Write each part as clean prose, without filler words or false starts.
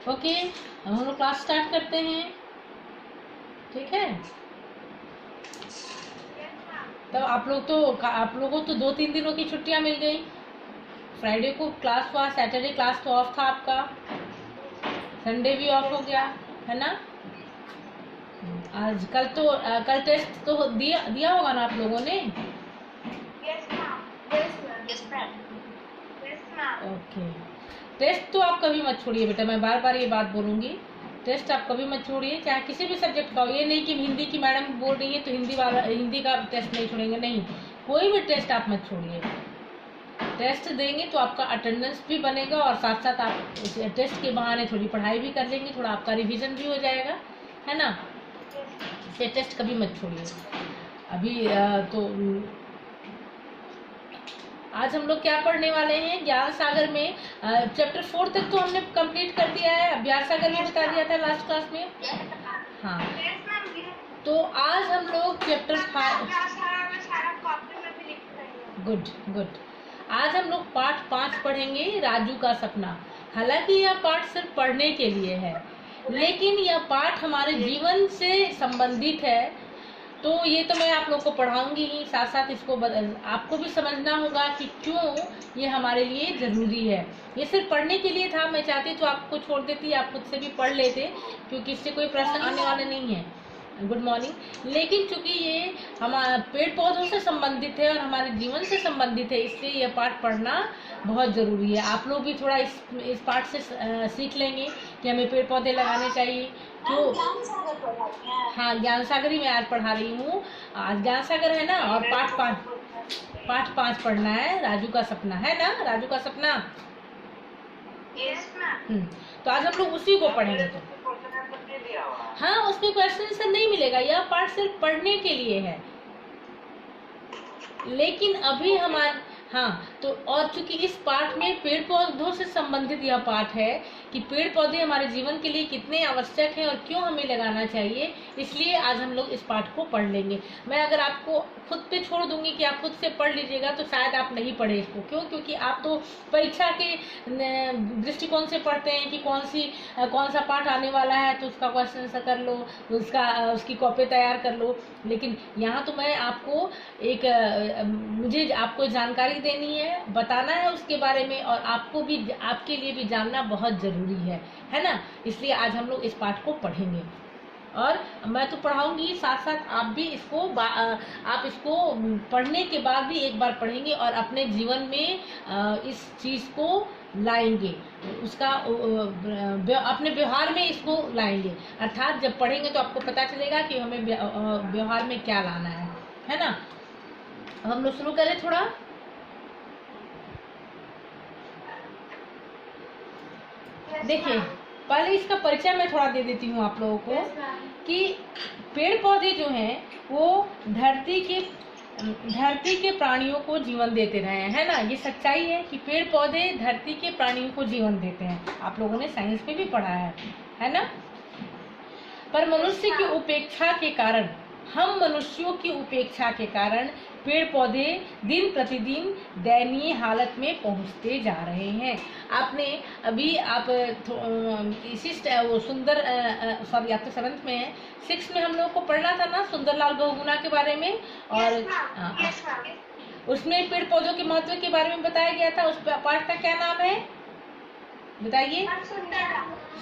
Okay, हम लोग class start करते हैं, ठीक है। तब आप लोगों को तो 2-3 दिनों की छुट्टियां मिल गई। फ्राइडे को क्लास हुआ, सैटरडे क्लास तो ऑफ था आपका, संडे भी ऑफ हो गया, है ना। आज कल टेस्ट तो दिया होगा ना आप लोगों ने। ओके, टेस्ट तो आप कभी मत छोड़िए बेटा, मैं बार बार ये बात बोलूंगी, टेस्ट आप कभी मत छोड़िए, चाहे किसी भी सब्जेक्ट का हो। ये नहीं कि हिंदी की मैडम बोल रही है तो हिंदी का टेस्ट नहीं छोड़ेंगे, नहीं, कोई भी टेस्ट आप मत छोड़िए। टेस्ट देंगे तो आपका अटेंडेंस भी बनेगा और साथ साथ आप टेस्ट के बहाने थोड़ी पढ़ाई भी कर लेंगे, थोड़ा आपका रिवीजन भी हो जाएगा, है ना। इसलिए टेस्ट कभी मत छोड़िए। अभी तो आज हम लोग क्या पढ़ने वाले हैं, ज्ञान सागर में चैप्टर 4 तक तो हमने कंप्लीट कर दिया है। अभ्यास सागर में बता दिया था लास्ट क्लास में। हाँ, तो आज हम लोग चैप्टर 5, गुड, आज हम लोग पाठ 5 पढ़ेंगे, राजू का सपना। हालांकि यह पाठ सिर्फ पढ़ने के लिए है, लेकिन यह पाठ हमारे जीवन से संबंधित है, तो ये तो मैं आप लोग को पढ़ाऊंगी ही, साथ साथ इसको आपको भी समझना होगा कि क्यों ये हमारे लिए ज़रूरी है। ये सिर्फ पढ़ने के लिए था, मैं चाहती तो आपको छोड़ देती, आप खुद से भी पढ़ लेते, क्योंकि इससे कोई प्रश्न आने वाले नहीं है। Good morning. लेकिन चूंकि ये हमारे पेड़ पौधों से संबंधित है और हमारे जीवन से संबंधित है, इसलिए यह पाठ पढ़ना बहुत ज़रूरी है। आप लोग भी थोड़ा इस पाठ से सीख लेंगे कि हमें पेड़ पौधे लगाने चाहिए, क्यों। हाँ, ज्ञान सागर ही मैं आज पढ़ा रही हूँ। आज ज्ञान सागर है ना, और पाठ 5 पढ़ना है, राजू का सपना, है ना, राजू का सपना। तो आज हम लोग उसी को पढ़ेंगे। तो हाँ, उसमें क्वेश्चन आंसर नहीं मिलेगा, यह पाठ सिर्फ पढ़ने के लिए है। लेकिन अभी हाँ, तो और चूंकि इस पाठ में पेड़ पौधों से संबंधित यह पाठ है कि पेड़ पौधे हमारे जीवन के लिए कितने आवश्यक हैं और क्यों हमें लगाना चाहिए, इसलिए आज हम लोग इस पाठ को पढ़ लेंगे। मैं अगर आपको खुद पे छोड़ दूंगी कि आप खुद से पढ़ लीजिएगा तो शायद आप नहीं पढ़े इसको। क्यों? क्योंकि आप तो परीक्षा के दृष्टिकोण से पढ़ते हैं कि कौन सा पाठ आने वाला है तो उसका क्वेश्चन आंसर कर लो, उसकी कॉपी तैयार कर लो। लेकिन यहाँ तो मैं आपको मुझे आपको जानकारी देनी है, बताना है उसके बारे में, और आपके लिए भी जानना बहुत ज़रूरी है ना। इसलिए आज हम लोग इस पाठ को पढ़ेंगे और मैं तो पढ़ाऊंगी, साथ साथ आप भी आप इसको पढ़ने के बाद भी एक बार पढ़ेंगे और अपने जीवन में इस चीज़ को लाएंगे, उसका अपने व्यवहार में इसको लाएंगे। अर्थात जब पढ़ेंगे तो आपको पता चलेगा कि हमें व्यवहार में क्या लाना है ना। अब हम लोग शुरू करें थोड़ा। देखिए, पहले इसका परिचय मैं थोड़ा दे देती हूँ आप लोगों को कि पेड़ पौधे जो हैं वो धरती के प्राणियों को जीवन देते रहे हैं, है ना। ये सच्चाई है कि पेड़ पौधे धरती के प्राणियों को जीवन देते हैं, आप लोगों ने साइंस में भी पढ़ा है ना। पर मनुष्यों की उपेक्षा के कारण पेड़ पौधे दिन प्रतिदिन दयनीय हालत में पहुंचते जा रहे हैं। आपने अभी सॉरी, आप तो 7th में है, 6th में हम लोग को पढ़ना था ना सुंदरलाल बहुगुणा के बारे में, और उसमें पेड़ पौधों के महत्व के बारे में बताया गया था। उस पाठ का क्या नाम है बताइए?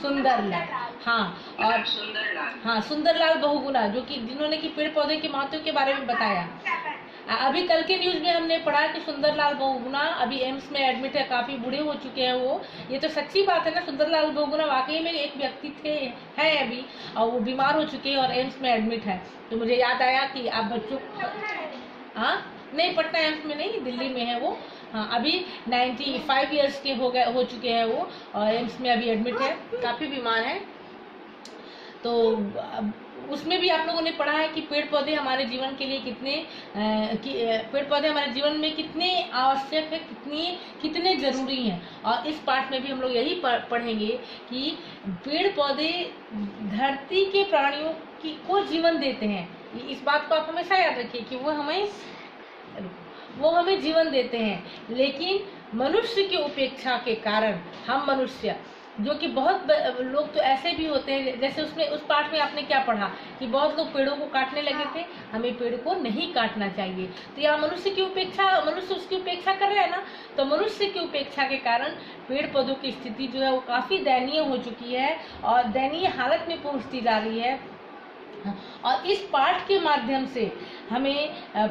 सुंदरलाल। हाँ, सुंदरलाल बहुगुणा, जिन्होंने कि पेड़ पौधे के महत्व के बारे में बताया। अभी कल के न्यूज में हमने पढ़ा कि सुंदरलाल बहुगुणा अभी एम्स में एडमिट है, काफी बूढ़े हो चुके हैं वो। ये तो सच्ची बात है ना, सुंदरलाल बहुगुणा वाकई में एक व्यक्ति है अभी, और वो बीमार हो चुके हैं और एम्स में एडमिट है। तो मुझे याद आया कि आप बच्चों, हाँ नहीं, पटना एम्स में नहीं, दिल्ली में है वो। हाँ, अभी 95 ईयर्स के हो चुके हैं वो, और एम्स में अभी एडमिट है, काफ़ी बीमार है। तो उसमें भी आप लोगों ने पढ़ा है कि पेड़ पौधे हमारे जीवन के लिए पेड़ पौधे हमारे जीवन में कितने आवश्यक है, कितने ज़रूरी हैं। और इस पाठ में भी हम लोग यही पढ़ेंगे कि पेड़ पौधे धरती के प्राणियों को जीवन देते हैं। इस बात को आप हमेशा याद रखिए कि वो हमें जीवन देते हैं, लेकिन मनुष्य की उपेक्षा के कारण हम मनुष्य जो कि बहुत लोग तो ऐसे भी होते हैं, जैसे उसमें उस पाठ में आपने क्या पढ़ा कि बहुत लोग पेड़ों को काटने लगे थे। हमें पेड़ को नहीं काटना चाहिए। तो यहाँ मनुष्य की उपेक्षा, मनुष्य उसकी उपेक्षा कर रहा है ना, तो मनुष्य की उपेक्षा के कारण पेड़ पौधों की स्थिति जो है वो काफी दयनीय हो चुकी है और दयनीय हालत में पहुंचती जा रही है। और इस पाठ के माध्यम से हमें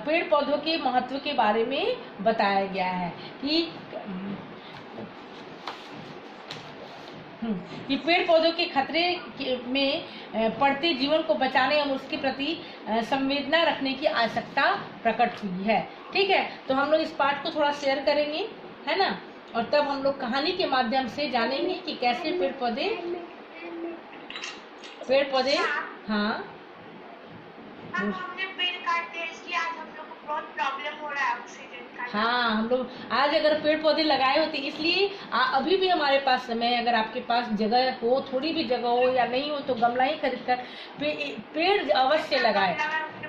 पेड़ पौधों के महत्व के बारे में बताया गया है कि पेड़ पौधों के खतरे में पड़ते जीवन को बचाने और उसके प्रति संवेदना रखने की आवश्यकता प्रकट हुई है। ठीक है, तो हम लोग इस पाठ को थोड़ा शेयर करेंगे, है ना, और तब हम लोग कहानी के माध्यम से जानेंगे कि कैसे पेड़ पौधे हाँ हमने पेड़ काट दिया इसलिए आज हम लोग को बहुत प्रॉब्लम हो रहा है ऑक्सीजन का। हाँ, हम लोग आज अगर पेड़ पौधे लगाए होते, इसलिए अभी भी हमारे पास समय है, अगर आपके पास जगह हो, थोड़ी भी जगह हो या नहीं हो, तो गमला ही खरीद कर पेड़ अवश्य लगाए।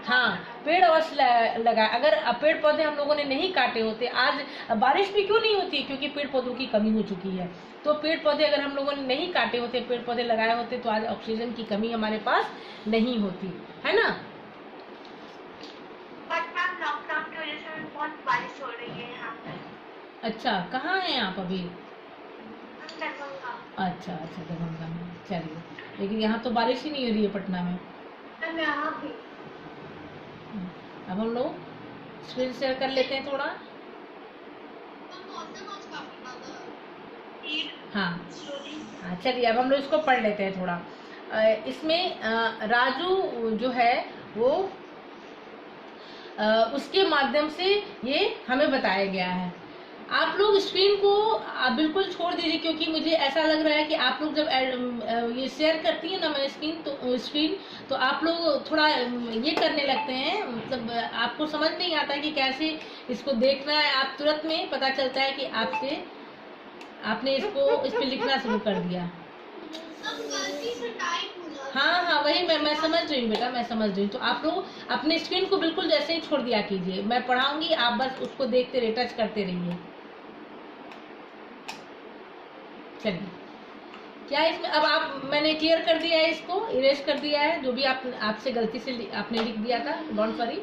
हाँ, पेड़ अवश्य लगाए। अगर पेड़ पौधे हम लोगों ने नहीं काटे होते, आज बारिश भी क्यों नहीं होती, क्योंकि पेड़ पौधों की कमी हो चुकी है। तो पेड़ पौधे अगर हम लोगों ने नहीं काटे होते, पेड़ पौधे लगाए होते, तो आज ऑक्सीजन की कमी हमारे पास नहीं होती, है ना। लॉकडाउन की वजह से बहुत बारिश हो रही है यहाँ पे। अच्छा, कहाँ हैं आप अभी? दरभंगा। अच्छा, दरभंगा में। चलिए, लेकिन यहाँ तो बारिश ही नहीं हो रही है पटना में। यहाँ भी। अब हम लोग स्क्रीन शेयर कर लेते हैं थोड़ा। हाँ, चलिए अब हम लोग इसको पढ़ लेते हैं थोड़ा। इसमें राजू जो है वो उसके माध्यम से ये हमें बताया गया है। आप लोग स्क्रीन को बिल्कुल छोड़ दीजिए, क्योंकि मुझे ऐसा लग रहा है कि आप लोग जब ये शेयर करती है ना मैं स्क्रीन तो आप लोग थोड़ा ये करने लगते हैं, मतलब आपको समझ नहीं आता कि कैसे इसको देखना है। आप तुरंत में पता चलता है कि आपने इस पे लिखना शुरू कर दिया। हाँ, वही मैं समझ रही हूँ बेटा, मैं समझ रही हूँ। तो आप लोग अपने स्क्रीन को बिल्कुल जैसे ही छोड़ दिया कीजिए, मैं पढ़ाऊंगी, आप बस उसको देखते रहिए, टच करते रहिए। चलिए, क्या इसमें अब मैंने क्लियर कर दिया है, इसको इरेज कर दिया है, जो भी आपसे गलती से आपने लिख दिया था, डोंट वरी।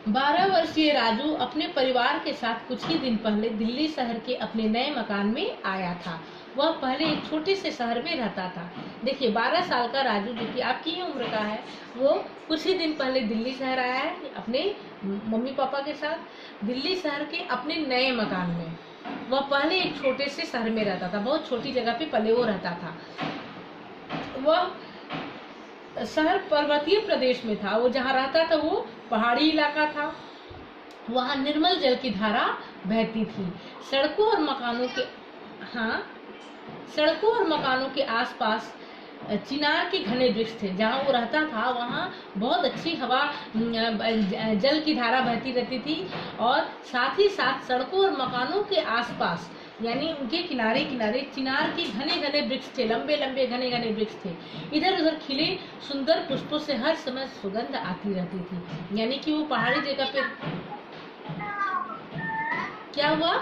12 वर्षीय राजू अपने परिवार के साथ कुछ ही दिन पहले दिल्ली शहर के अपने नए मकान में आया था। वह पहले एक छोटे से शहर में रहता था। देखिए, 12 साल का राजू, जो कि आपकी ही उम्र का है, वो कुछ ही दिन पहले दिल्ली शहर आया है अपने मम्मी पापा के साथ, दिल्ली शहर के अपने नए मकान में। वह पहले एक छोटे से शहर में रहता था, बहुत छोटी जगह पे पहले वो रहता था। वह शहर पर्वतीय प्रदेश में था, वो जहाँ रहता था वो पहाड़ी इलाका था। वहाँ निर्मल जल की धारा बहती थी। सड़कों और मकानों के आसपास चिनार के घने वृक्ष थे। जहाँ वो रहता था वहाँ बहुत अच्छी हवा, जल की धारा बहती रहती थी, और साथ ही साथ सड़कों और मकानों के आसपास, यानी उनके किनारे किनारे चिनार के घने घने वृक्ष थे, लंबे लंबे घने घने वृक्ष थे। इधर उधर खिले सुंदर पुष्पों से हर समय सुगंध आती रहती थी। यानी कि वो पहाड़ी जगह पे। क्या हुआ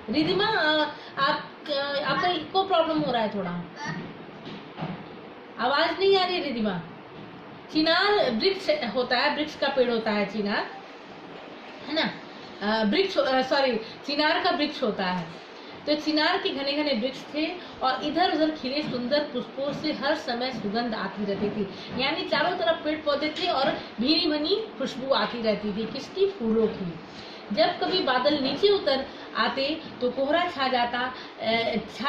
रिधिमा, आपका इको प्रॉब्लम हो रहा है थोड़ा, आवाज नहीं आ रही है रिधिमा। चिनार वृक्ष होता है, वृक्ष का पेड़ होता है चिनार, है ना, चिनार का वृक्ष होता है। तो चिनार के घने घने वृक्ष थे और इधर उधर खिले सुंदर पुष्पों से हर समय सुगंध आती रहती थी। यानी चारों तरफ पेड़ पौधे थे और भीनी भनी खुशबू आती रहती थी। किसकी? फूलों की। जब कभी बादल नीचे उतर आते तो कोहरा छा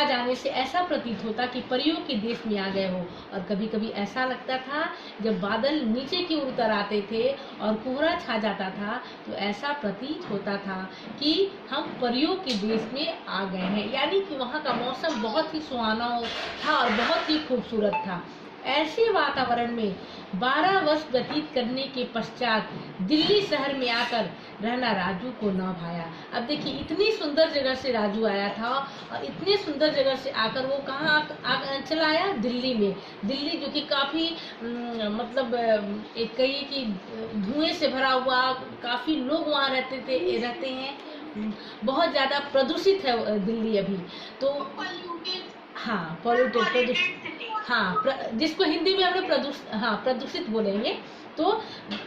जाने से ऐसा प्रतीत होता कि परियों के देश में आ गए हो। और कभी कभी ऐसा लगता था जब बादल नीचे की ओर उतर आते थे और कोहरा छा जाता था तो ऐसा प्रतीत होता था कि हम परियों के देश में आ गए हैं। यानी कि वहाँ का मौसम बहुत ही सुहाना था और बहुत ही खूबसूरत था। ऐसे वातावरण में 12 वर्ष व्यतीत करने के पश्चात दिल्ली शहर में आकर रहना राजू को न भाया। अब देखिए, इतनी सुंदर जगह से राजू आया था और इतनी सुंदर जगह से आकर वो कहाँ चला आया? दिल्ली में। दिल्ली जो कि काफ़ी मतलब एक कहिए कि धुएं से भरा हुआ, काफ़ी लोग वहाँ रहते हैं, बहुत ज़्यादा प्रदूषित है दिल्ली अभी। तो हाँ, पॉल्यूटेड, प्रदूषित, सिटी। हाँ, जिसको हिंदी में हम लोग प्रदूषित बोलेंगे। तो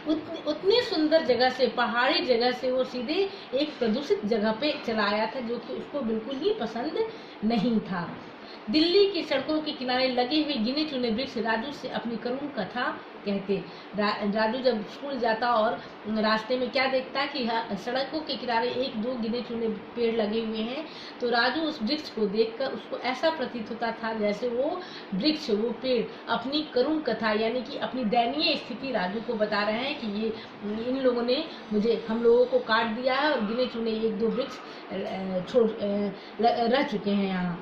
उतनी सुंदर जगह से, पहाड़ी जगह से वो सीधे एक प्रदूषित जगह पे चला आया था, जो कि उसको बिल्कुल ही पसंद नहीं था। दिल्ली की सड़कों के किनारे लगे हुए गिने चुने वृक्ष राजू से अपनी करुण कथा कहते। राजू जब स्कूल जाता और रास्ते में क्या देखता कि सड़कों के किनारे एक दो गिने चुने पेड़ लगे हुए हैं, तो राजू उस वृक्ष को देखकर उसको ऐसा प्रतीत होता था जैसे वो वृक्ष, वो पेड़ अपनी करुण कथा यानी कि अपनी दयनीय स्थिति राजू को बता रहे हैं कि ये इन लोगों ने हम लोगों को काट दिया है और गिने चुने एक दो वृक्ष रह चुके हैं यहाँ।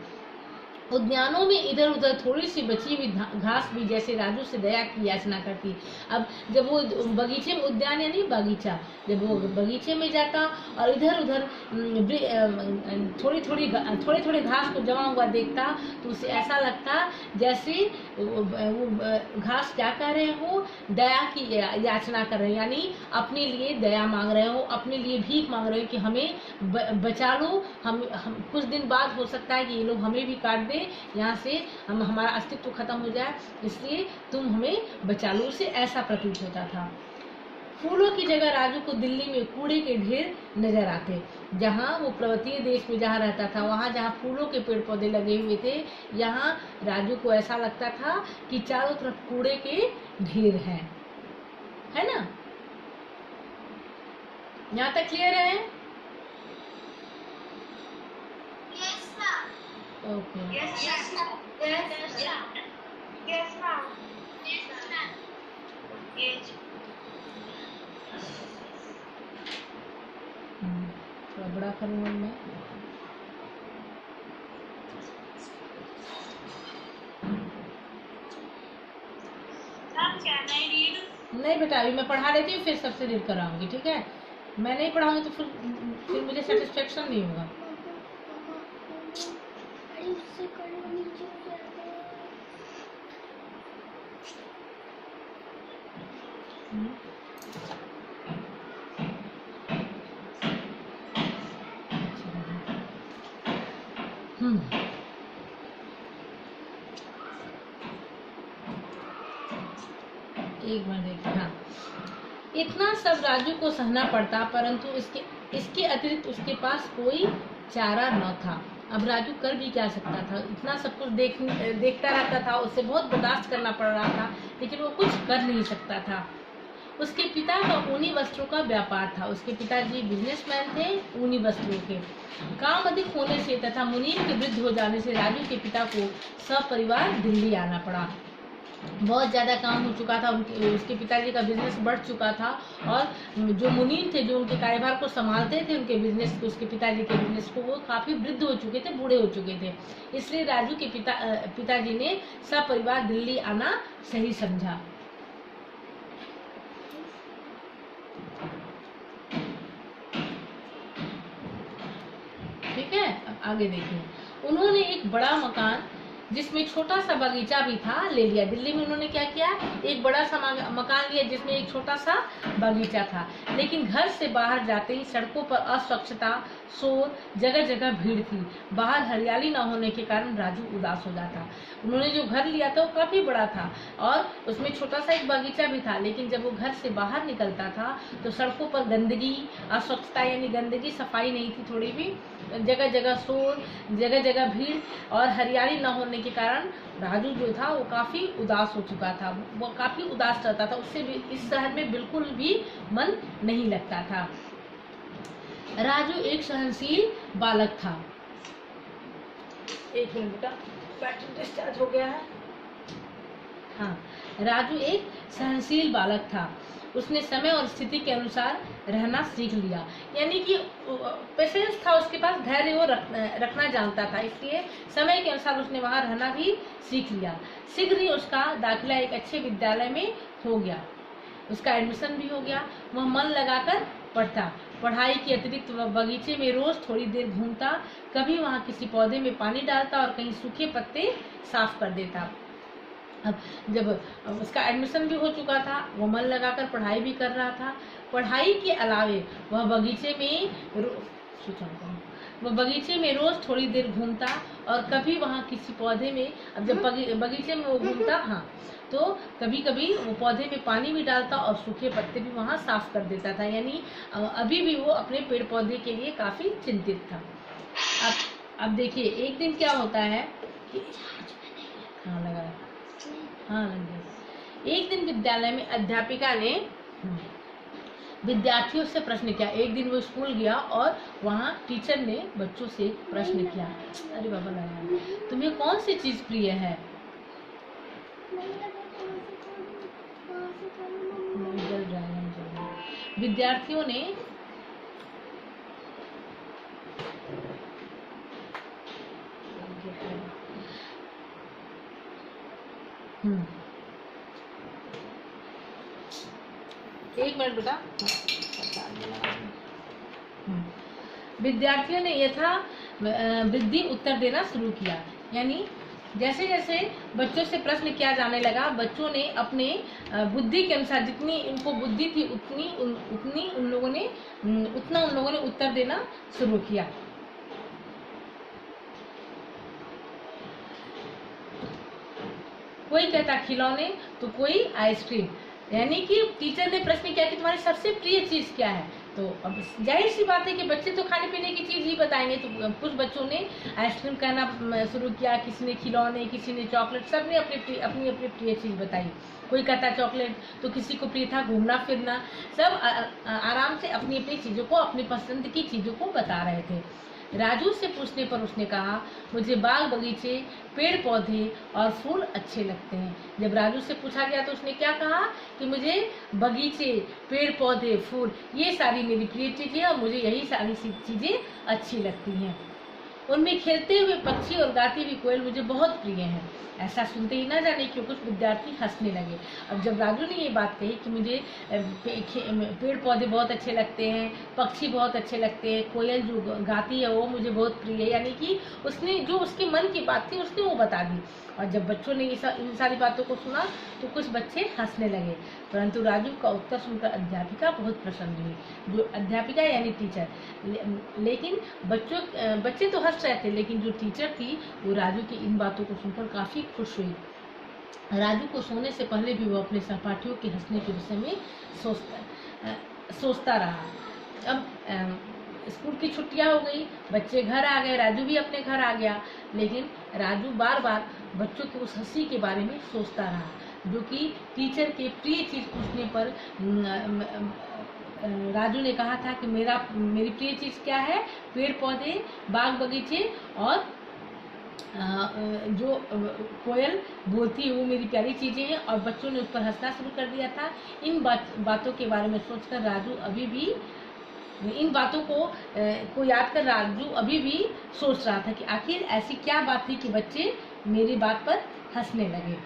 उद्यानों में इधर उधर थोड़ी सी बची हुई घास भी जैसे राजू से दया की याचना करती। अब जब वो बगीचे में, उद्यान यानी बगीचा, जब वो बगीचे में जाता और इधर उधर थोड़ी थोड़ी घास को जमा हुआ देखता, तो उसे ऐसा लगता जैसे वो घास क्या कह रहे हो, दया की याचना कर रहे हैं, यानी अपने लिए दया मांग रहे हो, अपने लिए भीख मांग रहे हो कि हमें बचा लो। हम कुछ दिन बाद हो सकता है कि ये लोग हमें भी काट दे, यहाँ से हमारा अस्तित्व खत्म हो जाए, इसलिए तुम हमें बचा लो। उसे ऐसा प्रतीत होता था। फूलों की जगह राजू को दिल्ली में कूड़े के ढेर नजर आते। जहाँ वो पर्वतीय देश में जहाँ रहता था, वहाँ जहाँ फूलों के पेड़ पौधे लगे हुए थे, यहाँ राजू को ऐसा लगता था कि चारों तरफ कूड़े के ढेर हैं। है ना? यहाँ तक क्लियर है? Okay. Yes, ma'am. Yes, ma'am. Yes, ma'am. Yes, ma'am. Yes. थोड़ा बड़ा करूँगा मैं। नहीं बेटा, अभी मैं पढ़ा लेती हूँ, फिर सबसे रीड कराऊंगी, ठीक है? मैं नहीं पढ़ाऊंगी तो फिर मुझे सेटिस्फेक्शन नहीं होगा। एक मिनट। हाँ, इतना सब राजू को सहना पड़ता, परंतु इसके अतिरिक्त उसके पास कोई चारा न था। अब राजू कर भी क्या सकता था? इतना सब कुछ देखता रहता था, उससे बहुत बर्दाश्त करना पड़ रहा था, लेकिन वो कुछ कर नहीं सकता था। उसके पिता का ऊनी वस्त्रों का व्यापार था। उसके पिताजी बिजनेसमैन थे ऊनी वस्त्रों के। काम अधिक होने से तथा मुनीम के वृद्ध हो जाने से राजू के पिता को सपरिवार दिल्ली आना पड़ा। बहुत ज़्यादा काम हो चुका था, उसके पिताजी का बिजनेस बढ़ चुका था, और जो मुनीम थे, जो उनके कार्यभार को संभालते थे, उनके बिजनेस को, उसके पिताजी के बिजनेस को, वो काफ़ी वृद्ध हो चुके थे, बूढ़े हो चुके थे। इसलिए राजू के पिताजी ने सपरिवार दिल्ली आना सही समझा। ठीक है, अब आगे देखिए। उन्होंने एक बड़ा मकान जिसमें छोटा सा बगीचा भी था ले लिया। दिल्ली में उन्होंने क्या किया? एक बड़ा सा मकान लिया जिसमें एक छोटा सा बगीचा था। लेकिन घर से बाहर जाते ही सड़कों पर अस्वच्छता, शोर, जगह जगह भीड़ थी। बाहर हरियाली न होने के कारण राजू उदास हो जाता। उन्होंने जो घर लिया था वो काफी बड़ा था और उसमें छोटा सा एक बगीचा भी था, लेकिन जब वो घर से बाहर निकलता था तो सड़कों पर गंदगी, अस्वच्छता यानी गंदगी, सफाई नहीं थी थोड़ी भी, जगह जगह शोर, जगह जगह भीड़ और हरियाली न होने के कारण राजू जो था वो काफी उदास हो चुका था। वो काफी उदास रहता था, उससे भी इस शहर में बिल्कुल भी मन नहीं लगता था। राजू एक सहनशील बालक था। एक मिनट बेटा, बैटरी डिस्चार्ज हो गया है। हाँ, राजू एक सहनशील बालक था। उसने समय और स्थिति के अनुसार रहना सीख लिया, यानी कि पेशेंस था उसके पास, धैर्य वो रखना जानता था, इसलिए समय के अनुसार उसने वहाँ रहना भी सीख लिया। शीघ्र ही उसका दाखिला एक अच्छे विद्यालय में हो गया, उसका एडमिशन भी हो गया। वह मन लगाकर पढ़ता। पढ़ाई के अतिरिक्त वह बगीचे में रोज थोड़ी देर घूमता, कभी वहाँ किसी पौधे में पानी डालता और कहीं सूखे पत्ते साफ कर देता। अब जब उसका एडमिशन भी हो चुका था, वो मन लगाकर पढ़ाई भी कर रहा था। पढ़ाई के अलावे वह बगीचे में स्विच ऑन करो। वो बगीचे में रोज थोड़ी देर घूमता और कभी वहाँ किसी पौधे में, अब जब बगीचे में वो घूमता, हाँ, तो कभी कभी वो पौधे में पानी भी डालता और सूखे पत्ते भी वहाँ साफ कर देता था। यानी अभी भी वो अपने पेड़ पौधे के लिए काफी चिंतित था। अब देखिए एक दिन क्या होता है कि हाँ लगा, हाँ लग गया। एक दिन विद्यालय में अध्यापिका ने विद्यार्थियों से प्रश्न किया। एक दिन वो स्कूल गया और वहाँ टीचर ने बच्चों से प्रश्न किया, अरे बाबा लगा, तुम्हें कौन सी चीज प्रिय है? जल रहा है। विद्यार्थियों ने एक मिनट बेटा। विद्यार्थियों ने यथा वृद्धि उत्तर देना शुरू किया। यानी जैसे जैसे बच्चों से प्रश्न किया जाने लगा, बच्चों ने अपने बुद्धि के अनुसार, जितनी उनको बुद्धि थी उतना उन लोगों ने उत्तर देना शुरू किया। कोई कहता खिलौने तो कोई आइसक्रीम। यानी कि टीचर ने प्रश्न किया कि तुम्हारी सबसे प्रिय चीज क्या है? तो अब जाहिर सी बात है कि बच्चे तो खाने पीने की चीज ही बताएंगे। तो कुछ बच्चों ने आइसक्रीम कहना शुरू किया, किसी ने खिलौने, किसी ने चॉकलेट, सब ने अपनी अपनी प्रिय चीज बताई। कोई कहता चॉकलेट तो किसी को प्रिय था घूमना फिरना। सब आराम से अपनी अपनी चीजों को, अपनी पसंद की चीजों को बता रहे थे। राजू से पूछने पर उसने कहा, मुझे बाग बगीचे, पेड़ पौधे और फूल अच्छे लगते हैं। जब राजू से पूछा गया तो उसने क्या कहा कि मुझे बगीचे, पेड़ पौधे, फूल, ये सारी मेरी प्रिय चीजें और मुझे यही सारी चीजें अच्छी लगती हैं। उनमें खेलते हुए पक्षी और गाती हुई कोयल मुझे बहुत प्रिय है। ऐसा सुनते ही ना जाने क्यों कुछ विद्यार्थी हंसने लगे। अब जब राजू ने ये बात कही कि मुझे पेड़ पौधे बहुत अच्छे लगते हैं, पक्षी बहुत अच्छे लगते हैं, कोयल जो गाती है वो मुझे बहुत प्रिय है, यानी कि उसने जो उसके मन की बात थी उसने वो बता दी। और जब बच्चों ने इन सारी बातों को सुना तो कुछ बच्चे हंसने लगे, परंतु राजू का उत्तर सुनकर अध्यापिका बहुत प्रसन्न हुई। जो अध्यापिका यानी टीचर, लेकिन बच्चे तो हंस रहे थे, लेकिन जो टीचर थी वो राजू की इन बातों को सुनकर काफी खुश हुई। राजू को सोने से पहले भी वो अपने सहपाठियों के हंसने के विषय में सोचता रहा। अब स्कूल की छुट्टियां हो गई, बच्चे घर आ गए, राजू भी अपने घर आ गया, लेकिन राजू बार बार बच्चों की उस हंसी के बारे में सोचता रहा जो कि टीचर के प्रिय चीज पूछने पर राजू ने कहा था कि मेरी प्रिय चीज क्या है? पेड़ पौधे, बाग बगीचे और जो कोयल बोलती है वो मेरी प्यारी चीजें हैं। और बच्चों ने उस पर हंसना शुरू कर दिया था। इन बातों के बारे में सोचकर राजू अभी भी, इन बातों को याद कर राजू अभी भी सोच रहा था कि आखिर ऐसी क्या बात थी कि बच्चे मेरी बात पर हंसने लगे।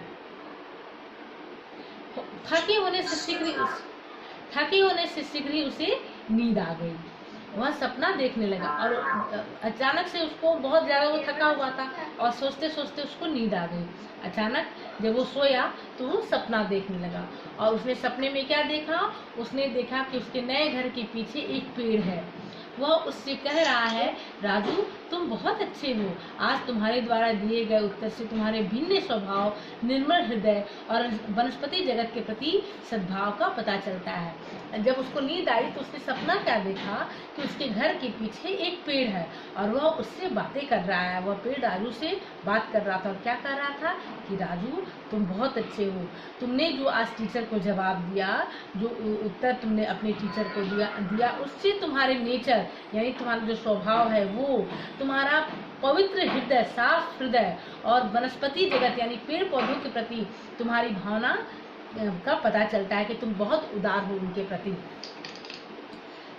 थके होने से शीघ्र ही उसे नींद आ गई। वह सपना देखने लगा और अचानक से उसको, बहुत ज्यादा वो थका हुआ था और सोचते सोचते उसको नींद आ गई। अचानक जब वो सोया तो वो सपना देखने लगा और उसने सपने में क्या देखा? उसने देखा कि उसके नए घर के पीछे एक पेड़ है। वह उससे कह रहा है, राजू तुम बहुत अच्छे हो। आज तुम्हारे द्वारा दिए गए उत्तर से तुम्हारे भिन्न स्वभाव, निर्मल हृदय और वनस्पति जगत के प्रति सद्भाव का पता चलता है। जब उसको नींद आई तो उसने सपना क्या देखा कि उसके घर के पीछे एक पेड़ है और वह उससे बातें कर रहा है। वह पेड़ राजू से बात कर रहा था और क्या कह रहा था कि राजू तुम बहुत अच्छे हो। तुमने जो आज टीचर को जवाब दिया, जो उत्तर तुमने अपने टीचर को दिया उससे तुम्हारे नेचर यानी तुम्हारा जो स्वभाव है, वो तुम्हारा पवित्र हृदय, साफ हृदय और वनस्पति जगत यानी पेड़ पौधों के प्रति तुम्हारी भावना का पता चलता है कि तुम बहुत उदार हो उनके प्रति।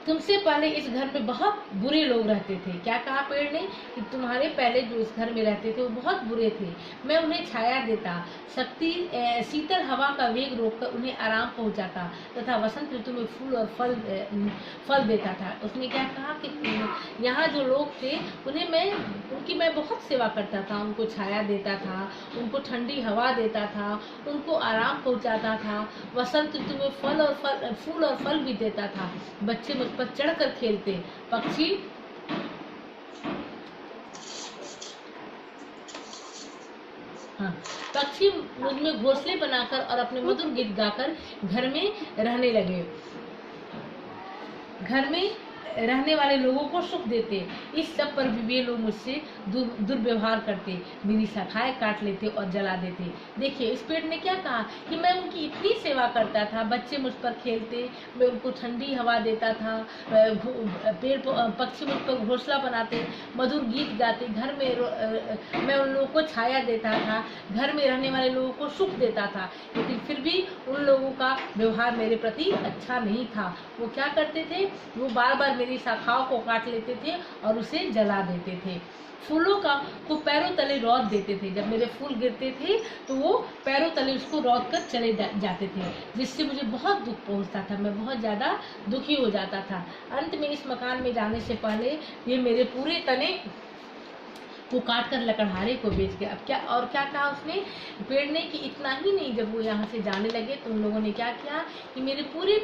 तुमसे पहले इस घर में बहुत बुरे लोग रहते थे। क्या कहा पेड़ ने कि तुम्हारे पहले जो इस घर में रहते थे वो बहुत बुरे थे। मैं उन्हें छाया देता, शीतल हवा का वेग रोककर उन्हें आराम पहुंचाता तथा वसंत ऋतु में फूल और फल देता था। उसने क्या कहा कि यहाँ जो लोग थे उनकी मैं बहुत सेवा करता था, उनको छाया देता था, उनको ठंडी हवा देता था, उनको आराम पहुँचाता था, वसंत ऋतु में फूल और फल भी देता था। बच्चे मुझ पर चढ़कर खेलते, पक्षी हाँ, पक्षी मुझ में घोंसले बनाकर और अपने मधुर गीत गाकर घर में रहने लगे। घर में रहने वाले लोगों को सुख देते। इस सब पर भी वे लोग मुझसे दुर्व्यवहार करते, मेरी शाखाएं काट लेते और जला देते। देखिए, इस पेड़ ने क्या कहा कि मैं उनकी इतनी सेवा करता था, बच्चे मुझ पर खेलते, मैं उनको ठंडी हवा देता था, पेड़ पक्षी मुझ पर घोंसला बनाते, मधुर गीत गाते, घर में मैं उन लोगों को छाया देता था, घर में रहने वाले लोगों को सुख देता था, लेकिन फिर भी उन लोगों का व्यवहार मेरे प्रति अच्छा नहीं था। वो क्या करते थे, वो बार बार मेरी शाखाओं को काट लेते थे और उसे जला देते थे। फूलों को पैरों तले रौंद देते थे। जब मेरे फूल गिरते थे तो वो पैरों तले उसको रौंद कर चले जाते थे, जिससे मुझे बहुत दुख पहुंचता था, मैं बहुत ज़्यादा दुखी हो जाता था। अंत में इस मकान में जाने से पहले ये मेरे पूरे तने को काट कर लकड़हारे को बेच गया। अब क्या और क्या कहा उसने, पेड़ ने, कि इतना ही नहीं, जब वो यहाँ से जाने लगे तो उन लोगों ने क्या किया कि मेरे पूरे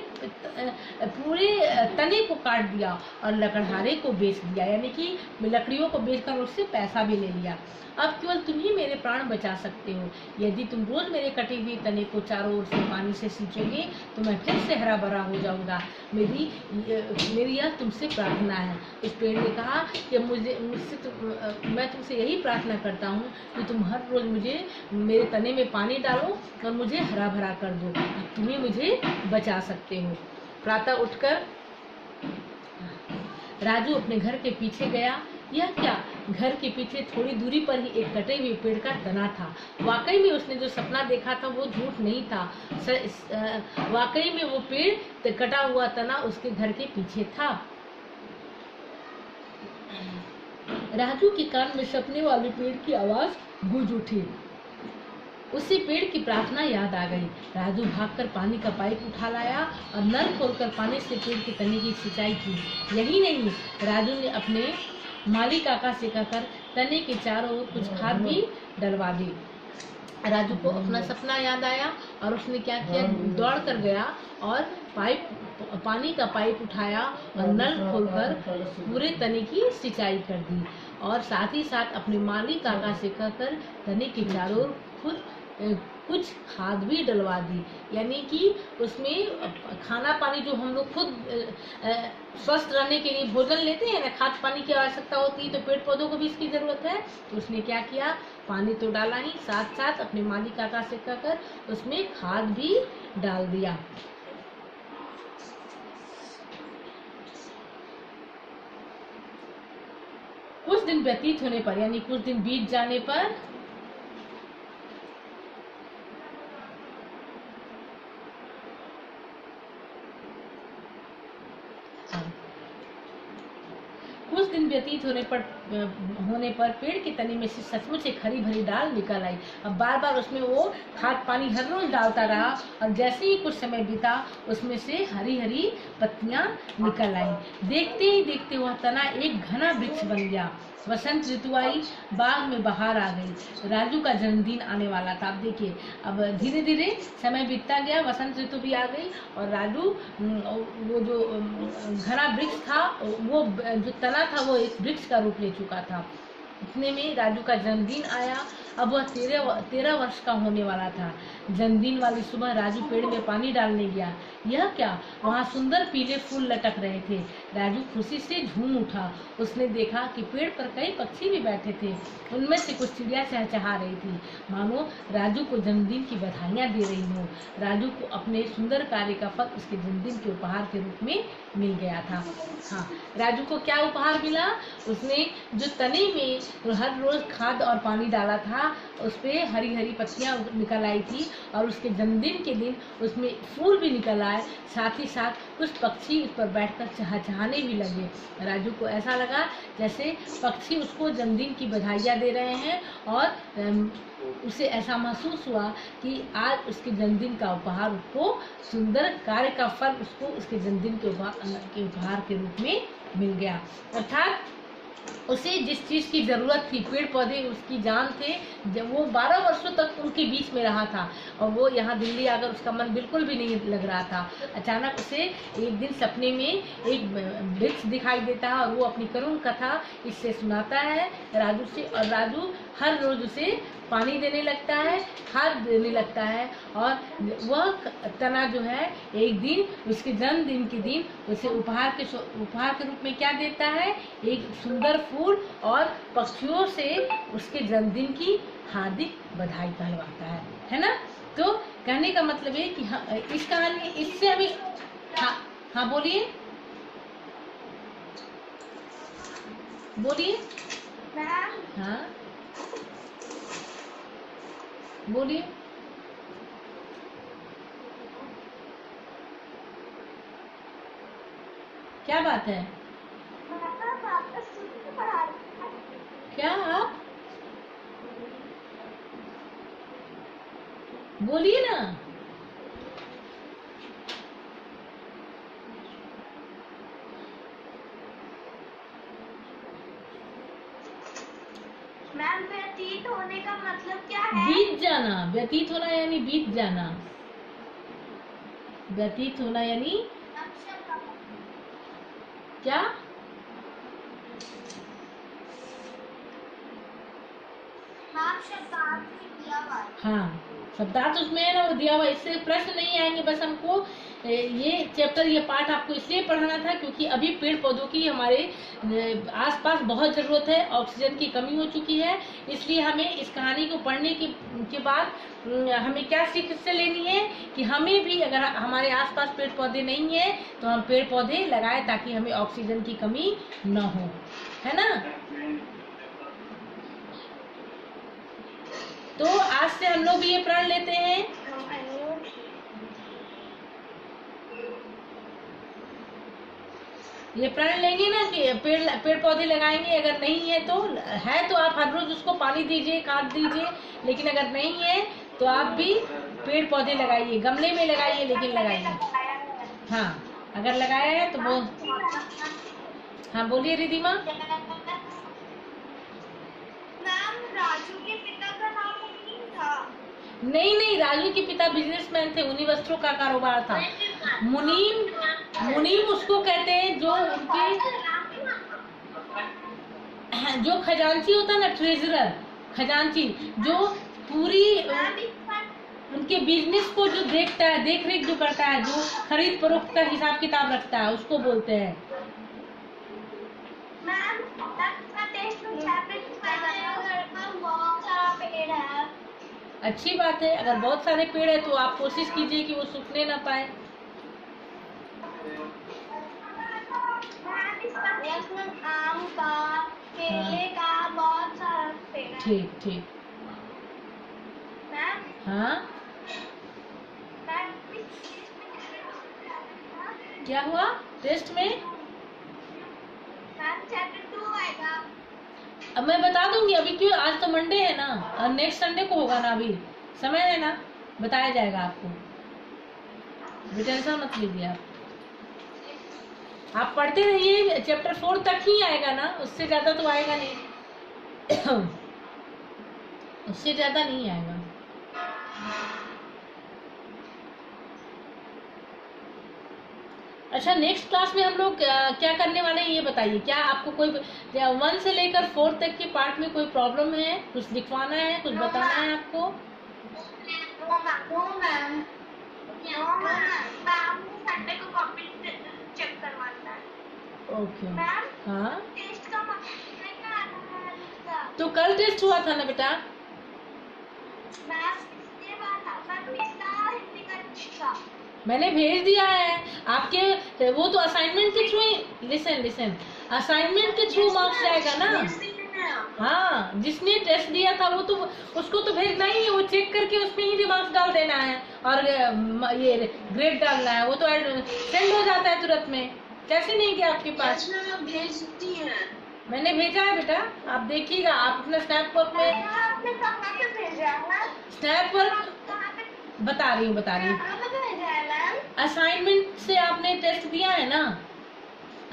तने को काट दिया और लकड़हारे को बेच दिया, यानी कि लकड़ियों को बेचकर उससे पैसा भी ले लिया। अब केवल तुम ही मेरे प्राण बचा सकते हो। यदि तुम रोज मेरे कटे हुए तने को चारों ओर से पानी से सींचोगे तो मैं फिर से हरा भरा हो जाऊंगा। मेरी यह तुमसे प्रार्थना है। इस पेड़ ने कहा कि मैं तुमसे यही प्रार्थना करता हूँ कि तुम हर रोज मेरे तने में पानी डालो और मुझे हरा भरा कर दो। तुम ही मुझे बचा सकते हो। प्रातः उठकर राजू अपने घर के पीछे गया। यह क्या, घर के पीछे थोड़ी दूरी पर ही एक कटे हुए पेड़ का तना था। वाकई में उसने जो सपना देखा था वो झूठ नहीं था। वाकई में वो पेड़, कटा हुआ तना उसके घर के पीछे था। राजू के कान में सपने वाले पेड़ की आवाज गूंज उठी। उसे पेड़ की प्रार्थना याद आ गई। राजू भागकर पानी का पाइप उठा लाया और नल खोलकर पानी से पेड़ के तने की सिंचाई की। यही नहीं, राजू ने अपने माली काका से कहकर तने के चारों ओर कुछ खाद भी डलवा दी। राजू को अपना सपना याद आया और उसने क्या किया, दौड़ कर गया और पानी का पाइप उठाया और नल खोलकर पूरे तने की सिंचाई कर दी और साथ ही साथ अपने माली काका से कहकर तने के चारों ओर खुद कुछ खाद भी डलवा दी। यानी कि उसमें खाना पानी जो हम लोग खुद स्वस्थ रहने के लिए भोजन लेते हैं ना, खाद पानी की आवश्यकता होती है, तो पेड़ पौधों को भी इसकी जरूरत है। तो उसने क्या किया, पानी तो डाला ही, साथ साथ अपने माली काका से कहकर उसमें खाद भी डाल दिया। कुछ दिन व्यतीत होने पर, यानी कुछ दिन बीत जाने पर व्यतीत होने पर पेड़ के तने में से सचमुच एक हरी भरी डाल निकल आई। अब बार बार उसमें वो खाद पानी हर रोज डालता रहा और जैसे ही कुछ समय बीता उसमें से हरी हरी पत्तियां निकल आई। देखते ही देखते वह तना एक घना वृक्ष बन गया। वसंत ऋतु आई, बाग में बहार आ गई। राजू का जन्मदिन आने वाला था। अब देखिए, अब धीरे धीरे समय बीतता गया, वसंत ऋतु भी आ गई और राजू वो जो घना वृक्ष था, वो जो तना था वो एक वृक्ष का रूप ले चुका था। इतने में राजू का जन्मदिन आया। अब वह 13 वर्ष का होने वाला था। जन्मदिन वाली सुबह राजू पेड़ में पानी डालने गया। यह क्या, वहाँ सुंदर पीले फूल लटक रहे थे। राजू खुशी से झूम उठा। उसने देखा कि पेड़ पर कई पक्षी भी बैठे थे। उनमें से कुछ चिड़िया चहचहा रही थी, मानो राजू को जन्मदिन की बधाइयाँ दे रही हो। राजू को अपने सुंदर कार्य का फल उसके जन्मदिन के उपहार के रूप में मिल गया था। हाँ, राजू को क्या उपहार मिला? उसने जो तने में हर रोज खाद और पानी डाला था, उस पे हरी हरी पत्तियां निकल आई थी और उसके जन्मदिन के दिन उसमें फूल भी निकल आए। साथ ही साथ कुछ पक्षी उस पर बैठकर चहचहाने भी लगे। राजू को ऐसा लगा जैसे पक्षी उसको जन्मदिन की बधाइयाँ दे रहे हैं और उसे ऐसा महसूस हुआ कि आज उसके जन्मदिन का उपहार उसको, सुंदर कार्य का फल उसको उसके जन्मदिन के उपहार के रूप में मिल गया। अर्थात उसे जिस चीज की जरूरत थी, पेड़ पौधे उसकी जान थे, जब वो 12 वर्षों तक उनके बीच में रहा था और वो यहाँ दिल्ली आकर उसका मन बिल्कुल भी नहीं लग रहा था। अचानक उसे एक दिन सपने में एक वृक्ष दिखाई देता है और वो अपनी करुण कथा इससे सुनाता है राजू से, और राजू हर रोज उसे पानी देने लगता है, खाद देने लगता है, और वह तना जो है एक दिन उसके जन्मदिन के दिन उसे उपहार के रूप में क्या देता है, एक सुंदर फूल और पक्षियों से उसके जन्मदिन की हार्दिक बधाई कहलवाता है ना। तो कहने का मतलब है कि इस कहानी इससे हमें हाँ बोलिए बोलिए हाँ बोलिए। क्या बात है? क्या आप बोलिए ना। मैम व्यतीत होने का मतलब क्या है? बीत जाना। व्यतीत होना यानी बीत जाना। व्यतीत होना यानी क्या? हाँ शब्दार्थ उसमें है ना, वो दिया हुआ। इससे प्रश्न नहीं आएंगे, बस हमको ये चैप्टर ये पार्ट आपको इसलिए पढ़ाना था क्योंकि अभी पेड़ पौधों की हमारे आसपास बहुत जरूरत है, ऑक्सीजन की कमी हो चुकी है। इसलिए हमें इस कहानी को पढ़ने के बाद हमें क्या सीख से लेनी है कि हमें भी अगर हमारे आसपास पेड़ पौधे नहीं है तो हम पेड़ पौधे लगाएं ताकि हमें ऑक्सीजन की कमी न हो, है ना। तो आज से हम लोग भी ये प्रण लेते हैं ये प्रण लेंगे ना कि पेड़ पौधे लगाएंगे। अगर नहीं है तो आप हर रोज उसको पानी दीजिए, खाद दीजिए, लेकिन अगर नहीं है तो आप भी पेड़ पौधे लगाइए, गमले में लगाइए लेकिन लगाइए। हाँ अगर लगाया है तो वो हाँ बोलिए रिधिमा। राजू के पिता का नाम मुनीम था। नहीं राजू के पिता बिजनेसमैन थे, ऊनी वस्त्रों का कारोबार था। मुनीम उसको कहते हैं जो खजांची होता है ना, ट्रेजरर, खजांची, जो पूरी उनके बिजनेस को जो देखता है, देख रेख जो करता है, जो खरीद फरोख्त का हिसाब किताब रखता है, उसको बोलते हैं। अच्छी बात है, अगर बहुत सारे पेड़ है तो आप कोशिश कीजिए कि वो सूखने ना पाए। आम का, केले का, बहुत सारा पेड़ है। ठीक हाँ क्या हुआ टेस्ट में? चैप्टर 2 आएगा। अब मैं बता दूंगी, अभी क्यों, आज तो मंडे है ना, और नेक्स्ट संडे को होगा ना, अभी समय है ना, बताया जाएगा आपको, टेंशन मत लीजिए। आप पढ़ते रहिए, चैप्टर 4 तक ही आएगा ना, उससे ज्यादा तो आएगा नहीं उससे ज्यादा नहीं आएगा। अच्छा नेक्स्ट क्लास में हम लोग क्या करने वाले हैं ये बताइए। क्या आपको कोई 1 से लेकर 4 तक के पार्ट में कोई प्रॉब्लम है, कुछ लिखवाना है, कुछ बताना है आपको? संडे को कॉपी चेक करवाना है। ओके हाँ टेस्ट का तो कल टेस्ट हुआ था ना बेटा? मैंने भेज दिया है आपके, वो तो असाइनमेंट के थ्रू ही, लिसन असाइनमेंट के थ्रू मार्क्स जाएगा ना। हाँ जिसने टेस्ट दिया था वो तो उसको तो भेजना ही है, वो चेक करके उसमें ही मार्क्स डाल देना है और ये ग्रेड डालना है, वो तो सेंड हो जाता है तुरंत में। कैसे नहीं गया आपके पास? भेजती है, मैंने भेजा है बेटा, आप देखिएगा। आप अपना स्नैप पर में स्नैप पर बता रही हूँ असाइनमेंट से आपने टेस्ट दिया है ना,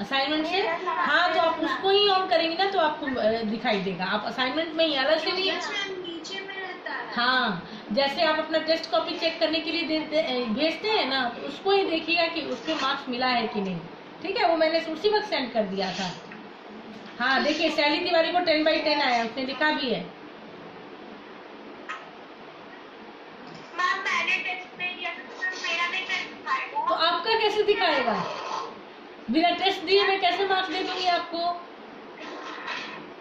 असाइनमेंट से, हाँ तो आप उसको ही ऑन करेंगे ना तो आपको दिखाई देगा। आप असाइनमेंट में ही अलग से नहीं, नीचे में रहता है। हाँ जैसे आप अपना टेस्ट कॉपी चेक करने के लिए भेजते हैं ना, तो उसको ही देखिएगा कि उसके मार्क्स मिला है कि नहीं। ठीक है, वो मैंने उसी वक्त सेंड कर दिया था। हाँ देखिए शैली तिवारी को 10/10 आया, उसने लिखा भी है। कैसे दिखाएगा? बिना टेस्ट दिए मैं कैसे मार्क्स दे दूंगी आपको?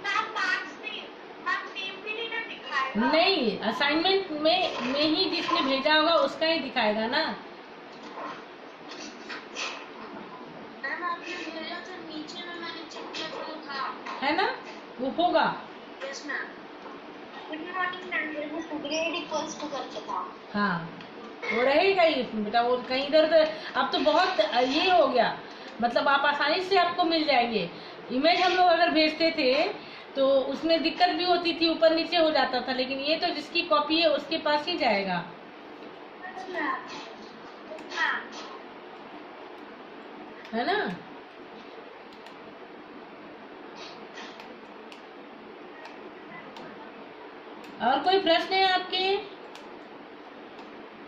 मैम मार्क्स नहीं, मैम नेम भी नहीं ना दिखाएगा। नहीं, असाइनमेंट में ही जिसने भेजा होगा उसका ही दिखाएगा ना। मैम आपने भेजा तो नीचे में मैंने चेक किया तो वो था। है ना, वो होगा। Yes ma'am. Good morning ma'am, वो ग्रेड इक्वल्स टू करके था। हाँ, वो रहेगा ही उसमें बेटा, वो कहीं इधर उधर। अब तो बहुत ये हो गया, मतलब आप आसानी से आपको मिल जाएंगे। इमेज हम लोग अगर भेजते थे तो उसमें दिक्कत भी होती थी, ऊपर नीचे हो जाता था, लेकिन ये तो जिसकी कॉपी है उसके पास ही जाएगा, है ना। और कोई प्रश्न है आपके?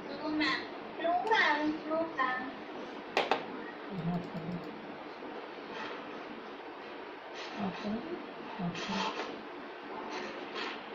No ma'am, no ma'am, no ma'am. आप करो, आप करो।